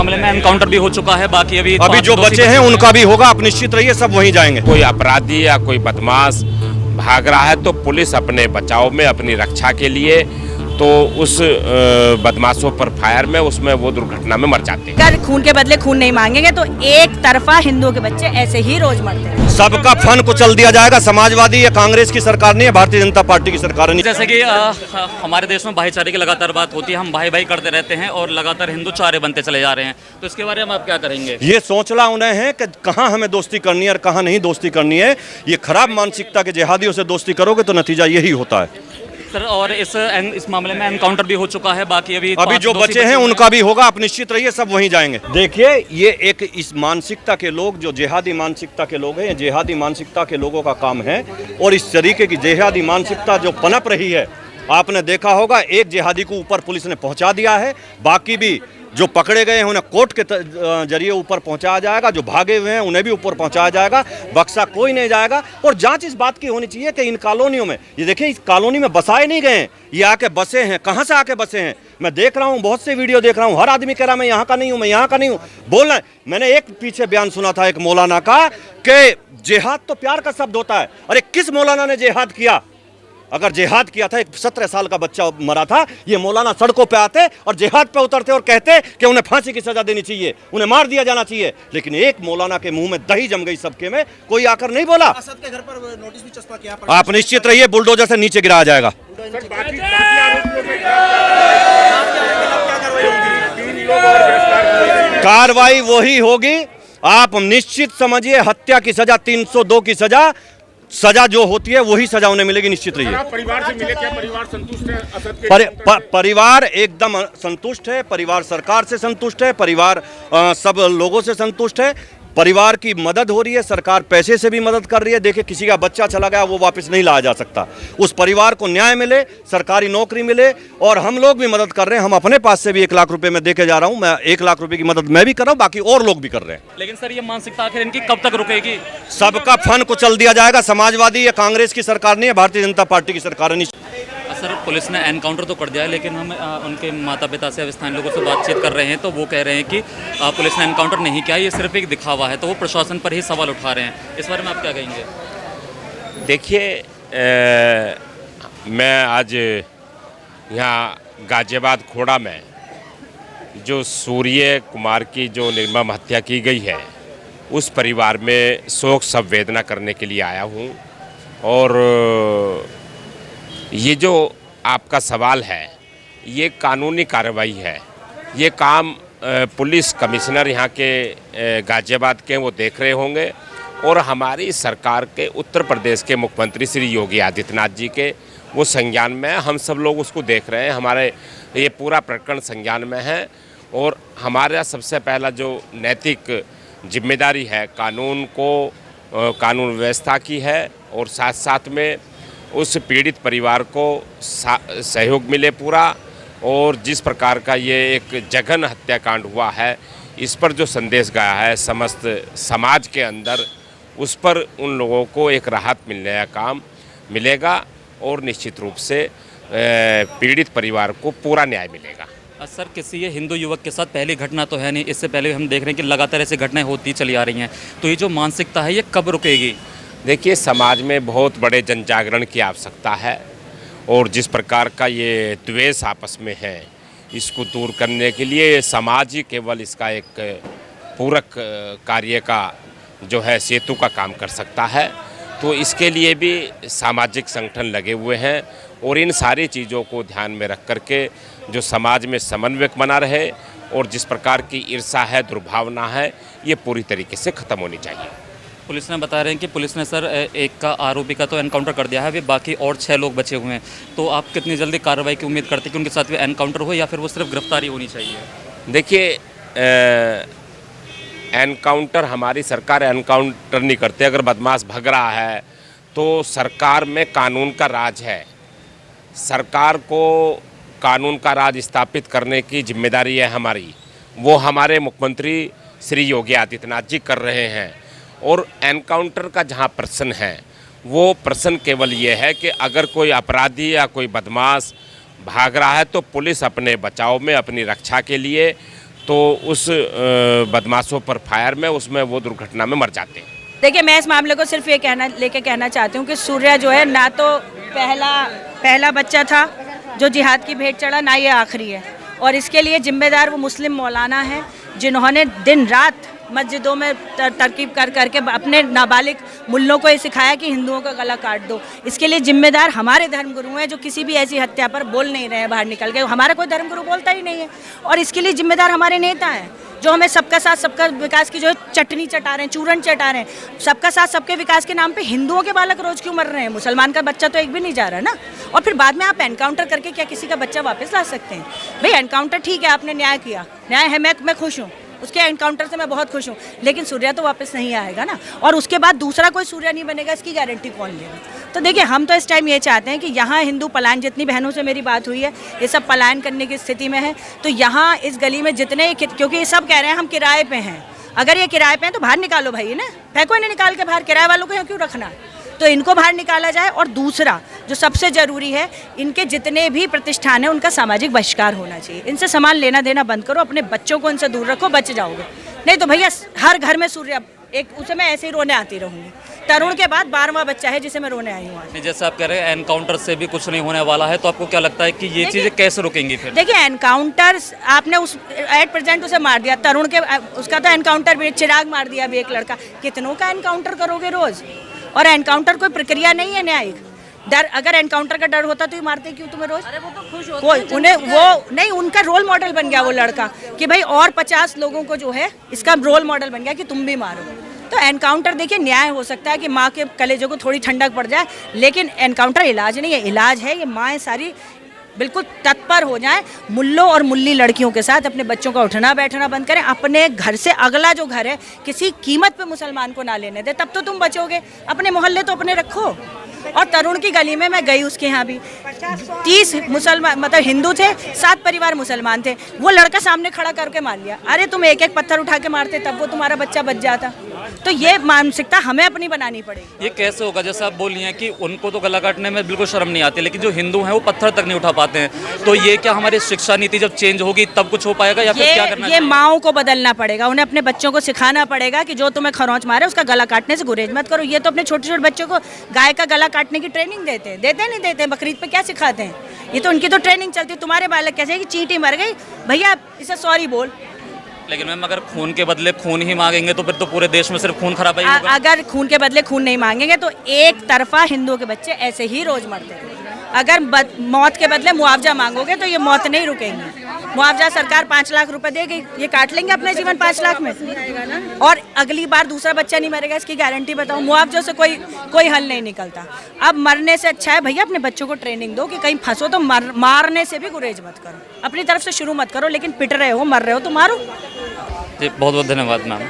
मामले में एनकाउंटर भी हो चुका है, बाकी अभी जो बचे हैं उनका भी होगा। आप निश्चित रहिए, सब वहीं जाएंगे। कोई अपराधी या कोई बदमाश भाग रहा है तो पुलिस अपने बचाव में, अपनी रक्षा के लिए तो उस बदमाशों पर फायर में उसमें वो दुर्घटना में मर जाते हैं। अगर खून के बदले खून नहीं मांगेंगे तो एक तरफा हिंदुओं के बच्चे ऐसे ही रोज मरते हैं। सबका फन कुचल दिया जाएगा। समाजवादी या कांग्रेस की सरकार नहीं है, भारतीय जनता पार्टी की सरकार नहीं। जैसे कि हमारे देश में भाईचारे की लगातार बात होती है, हम भाई भाई करते रहते हैं और लगातार हिंदू चारे बनते चले जा रहे हैं, तो इसके बारे में आप क्या करेंगे? ये सोचना उन्हें है कि कहाँ हमें दोस्ती करनी है और कहाँ नहीं दोस्ती करनी है। ये खराब मानसिकता के जिहादियों से दोस्ती करोगे तो नतीजा यही होता है सर। और इस मामले में एनकाउंटर भी हो चुका है, बाकी अभी जो बचे हैं उनका भी होगा। आप निश्चित रहिए, सब वहीं जाएंगे। देखिए, ये एक इस मानसिकता के लोग जो जिहादी मानसिकता के लोग हैं, ये जिहादी मानसिकता के लोगों का काम है। और इस तरीके की जिहादी मानसिकता जो पनप रही है, आपने देखा होगा, एक जिहादी को ऊपर पुलिस ने पहुंचा दिया है, बाकी भी जो पकड़े गए हैं उन्हें कोर्ट के जरिए ऊपर पहुंचाया जाएगा, जो भागे हुए हैं उन्हें भी ऊपर पहुंचाया जाएगा, बक्सा कोई नहीं जाएगा। और जांच इस बात की होनी चाहिए कि इन कॉलोनियों में, ये देखिए, इस कॉलोनी में बसाए नहीं गए हैं, ये आके बसे हैं। कहां से आके बसे हैं? मैं देख रहा हूं, बहुत से वीडियो देख रहा हूं, हर आदमी कह रहा मैं यहाँ का नहीं हूं, मैं यहाँ का नहीं हूं। बोल रहे हैं। मैंने एक पीछे बयान सुना था एक मौलाना का कि जिहाद तो प्यार का शब्द होता है। अरे किस मौलाना ने जिहाद किया? अगर जिहाद किया था, एक 17 साल का बच्चा मरा था, ये मौलाना सड़कों पे आते और जिहाद पे उतरते और कहते कि उन्हें फांसी की सजा देनी चाहिए, उन्हें मार दिया जाना चाहिए। लेकिन एक मौलाना के मुंह में दही जम गई सबके में, कोई आकर नहीं बोला। असद के घर पर नोटिस भी चस्पा किया। आप निश्चित रहिए, बुलडोजर से नीचे गिराया जाएगा। कार्रवाई वही होगी। आप निश्चित समझिए, हत्या की सजा 302 की सजा जो होती है वही सजा उन्हें मिलेगी, निश्चित रहिए। परिवार से मिले क्या? परिवार संतुष्ट है असद के? परिवार एकदम संतुष्ट है, परिवार सरकार से संतुष्ट है, परिवार सब लोगों से संतुष्ट है। परिवार की मदद हो रही है, सरकार पैसे से भी मदद कर रही है। देखिए, किसी का बच्चा चला गया, वो वापस नहीं लाया जा सकता। उस परिवार को न्याय मिले, सरकारी नौकरी मिले, और हम लोग भी मदद कर रहे हैं। हम अपने पास से भी 1 लाख रुपए में देके जा रहा हूं। मैं 1 लाख रुपए की मदद मैं भी कर रहा हूं, बाकी और लोग भी कर रहे हैं। लेकिन सर, ये मानसिकता आखिर इनकी कब तक रुकेगी? सबका फन कुचल दिया जाएगा। समाजवादी या कांग्रेस की सरकार नहीं है, भारतीय जनता पार्टी की सरकार नहीं। सर, पुलिस ने एनकाउंटर तो कर दिया है, लेकिन हम उनके माता पिता से, स्थानीय लोगों से बातचीत कर रहे हैं, तो वो कह रहे हैं कि पुलिस ने एनकाउंटर नहीं किया, ये सिर्फ एक दिखावा है। तो वो प्रशासन पर ही सवाल उठा रहे हैं। इस बारे में आप क्या कहेंगे? देखिए, मैं आज यहाँ गाजियाबाद खोड़ा में जो सूर्य कुमार की जो निर्मम हत्या की गई है, उस परिवार में शोक संवेदना करने के लिए आया हूँ। और ये जो आपका सवाल है, ये कानूनी कार्रवाई है। ये काम पुलिस कमिश्नर यहाँ के गाजियाबाद के वो देख रहे होंगे, और हमारी सरकार के उत्तर प्रदेश के मुख्यमंत्री श्री योगी आदित्यनाथ जी के वो संज्ञान में है। हम सब लोग उसको देख रहे हैं, हमारे ये पूरा प्रकरण संज्ञान में है। और हमारा सबसे पहला जो नैतिक जिम्मेदारी है, कानून को, कानून व्यवस्था की है, और साथ साथ में उस पीड़ित परिवार को सहयोग मिले पूरा। और जिस प्रकार का ये एक जघन्य हत्याकांड हुआ है, इस पर जो संदेश गया है समस्त समाज के अंदर, उस पर उन लोगों को एक राहत मिलने का काम मिलेगा, और निश्चित रूप से पीड़ित परिवार को पूरा न्याय मिलेगा। सर, किसी ये हिंदू युवक के साथ पहली घटना तो है नहीं, इससे पहले हम देख रहे हैं कि लगातार ऐसी घटनाएं होती चली आ रही हैं। तो ये जो मानसिकता है, ये कब रुकेगी? देखिए, समाज में बहुत बड़े जन जागरण की आवश्यकता है, और जिस प्रकार का ये द्वेष आपस में है, इसको दूर करने के लिए समाज ही केवल इसका एक पूरक कार्य का जो है सेतु का काम कर सकता है। तो इसके लिए भी सामाजिक संगठन लगे हुए हैं, और इन सारी चीज़ों को ध्यान में रख करके जो समाज में समन्वय बना रहे, और जिस प्रकार की ईर्ष्या है, दुर्भावना है, ये पूरी तरीके से ख़त्म होनी चाहिए। पुलिस ने बता रहे हैं कि पुलिस ने सर एक का आरोपी का तो एनकाउंटर कर दिया है, वे बाकी और 6 लोग बचे हुए हैं। तो आप कितनी जल्दी कार्रवाई की उम्मीद करते हैं कि उनके साथ भी एनकाउंटर हो, या फिर वो सिर्फ गिरफ्तारी होनी चाहिए? देखिए, एनकाउंटर, हमारी सरकार एनकाउंटर नहीं करते। अगर बदमाश भग रहा है तो सरकार में कानून का राज है, सरकार को कानून का राज स्थापित करने की जिम्मेदारी है हमारी। वो हमारे मुख्यमंत्री श्री योगी आदित्यनाथ जी कर रहे हैं। और एनकाउंटर का जहाँ प्रश्न है, वो प्रश्न केवल ये है कि अगर कोई अपराधी या कोई बदमाश भाग रहा है तो पुलिस अपने बचाव में, अपनी रक्षा के लिए तो उस बदमाशों पर फायर में उसमें वो दुर्घटना में मर जाते हैं। देखिए, मैं इस मामले को सिर्फ ये कहना चाहती हूँ कि सूर्या जो है ना तो पहला बच्चा था जो जिहाद की भेंट चढ़ा, ना ये आखिरी है। और इसके लिए जिम्मेदार वो मुस्लिम मौलाना है जिन्होंने दिन रात मस्जिदों में तरकीब कर करके अपने नाबालिग मुल्लों को ये सिखाया कि हिंदुओं का गला काट दो। इसके लिए जिम्मेदार हमारे धर्मगुरु हैं जो किसी भी ऐसी हत्या पर बोल नहीं रहे हैं बाहर निकल के। हमारा कोई धर्मगुरु बोलता ही नहीं है। और इसके लिए जिम्मेदार हमारे नेता हैं जो हमें सबका साथ सबका विकास की जो चटनी चटा रहे हैं, चूरन चटा रहे हैं। सबका साथ सबके विकास के नाम पे हिंदुओं के बालक रोज क्यों मर रहे हैं? मुसलमान का बच्चा तो एक भी नहीं जा रहा ना। और फिर बाद में आप एनकाउंटर करके क्या किसी का बच्चा वापस ला सकते हैं? भाई एनकाउंटर ठीक है, आपने न्याय किया, न्याय है, मैं खुश हूँ, उसके एनकाउंटर से मैं बहुत खुश हूँ, लेकिन सूर्या तो वापस नहीं आएगा ना। और उसके बाद दूसरा कोई सूर्या नहीं बनेगा, इसकी गारंटी कौन लेगा? तो देखिए, हम तो इस टाइम ये चाहते हैं कि यहाँ हिंदू पलायन, जितनी बहनों से मेरी बात हुई है, ये सब पलायन करने की स्थिति में है। तो यहाँ इस गली में जितने, क्योंकि ये सब कह रहे हैं हम किराए पे हैं, अगर ये किराए पे हैं तो बाहर निकालो भाई, ना फेंको इन्हें निकाल के बाहर, किराए वालों को यहाँ क्यों रखना? तो इनको बाहर निकाला जाए। और दूसरा जो सबसे ज़रूरी है, इनके जितने भी प्रतिष्ठान हैं उनका सामाजिक बहिष्कार होना चाहिए। इनसे सामान लेना देना बंद करो, अपने बच्चों को इनसे दूर रखो, बच जाओगे। नहीं तो भैया हर घर में सूर्या, एक उसे मैं ऐसे ही रोने आती रहूँगी। तरुण के बाद 12वां बच्चा है जिसे मैं रोने आई हूँ आज। जैसे आप कह रहे हैं एनकाउंटर से भी कुछ नहीं होने वाला है, तो आपको क्या लगता है कि ये चीज़ें कैसे रुकेंगी फिर? देखिए, एनकाउंटर आपने उस एट प्रेजेंट उसे मार दिया, तरुण के उसका तो एनकाउंटर भी, चिराग मार दिया अभी एक लड़का, कितनों का एनकाउंटर करोगे रोज? और एनकाउंटर कोई प्रक्रिया नहीं है न्यायिक। डर, अगर एनकाउंटर का डर होता तो ये मारते क्यों तुम्हें रोज? अरे वो तो खुश होते हैं, उन्हें वो नहीं, उनका रोल मॉडल बन गया वो लड़का कि भाई और 50 लोगों को जो है इसका रोल मॉडल बन गया कि तुम भी मारो। तो एनकाउंटर, देखिए, न्याय हो सकता है कि माँ के कलेजों को थोड़ी ठंडक पड़ जाए, लेकिन एनकाउंटर इलाज नहीं है। इलाज है ये माएँ सारी बिल्कुल तत्पर हो जाएं, मुल्लों और मुल्ली लड़कियों के साथ अपने बच्चों का उठना बैठना बंद करें, अपने घर से अगला जो घर है किसी कीमत पे मुसलमान को ना लेने दे, तब तो तुम बचोगे। अपने मोहल्ले तो अपने रखो। और तरुण की गली में मैं गई, उसके यहाँ भी 30 मुसलमान, मतलब हिंदू थे, 7 परिवार मुसलमान थे। वो लड़का सामने खड़ा करके मार लिया। अरे तुम एक एक पत्थर उठा के मारते तब वो तुम्हारा बच्चा बच जाता। तो ये मानसिकता हमें अपनी बनानी पड़ेगी। ये कैसे होगा? जैसे आप बोल रही हैं कि उनको तो गला काटने में बिल्कुल शर्म नहीं आती, लेकिन जो हिंदू हैं वो पत्थर तक नहीं उठा पाते हैं। तो ये क्या हमारी शिक्षा नीति जब चेंज होगी तब कुछ हो पाएगा, या फिर क्या करना ये माओं को बदलना पड़ेगा। उन्हें अपने बच्चों को सिखाना पड़ेगा कि जो तुम्हें खरोंच मारे उसका गला काटने से गुरेज मत करो। ये तो अपने छोटे छोटे बच्चों को गाय का गला काटने की ट्रेनिंग देते नहीं देते? बकरीद पे क्या सिखाते हैं? ये तो उनकी तो ट्रेनिंग चलती है। तुम्हारे बालक कैसे कि चींटी मर गई, भैया इसे सॉरी बोल। लेकिन मैम, अगर खून के बदले खून ही मांगेंगे तो फिर तो पूरे देश में सिर्फ खून खराबा ही होगा। अगर खून के बदले खून नहीं मांगेंगे तो एक तरफा हिंदुओं के बच्चे ऐसे ही रोज मरते हैं। अगर मौत के बदले मुआवजा मांगोगे तो ये मौत नहीं रुकेंगी। मुआवजा सरकार 5 लाख रुपए देगी, ये काट लेंगे अपने जीवन 5 लाख में, और अगली बार दूसरा बच्चा नहीं मरेगा, इसकी गारंटी बताओ। मुआवजों से कोई हल नहीं निकलता। अब मरने से अच्छा है भैया अपने बच्चों को ट्रेनिंग दो कि कहीं फंसो तो मारने से भी गुरेज मत करो, अपनी तरफ से शुरू मत करो, लेकिन पिट रहे हो, मर रहे हो तो मारो। जी, बहुत बहुत धन्यवाद मैम।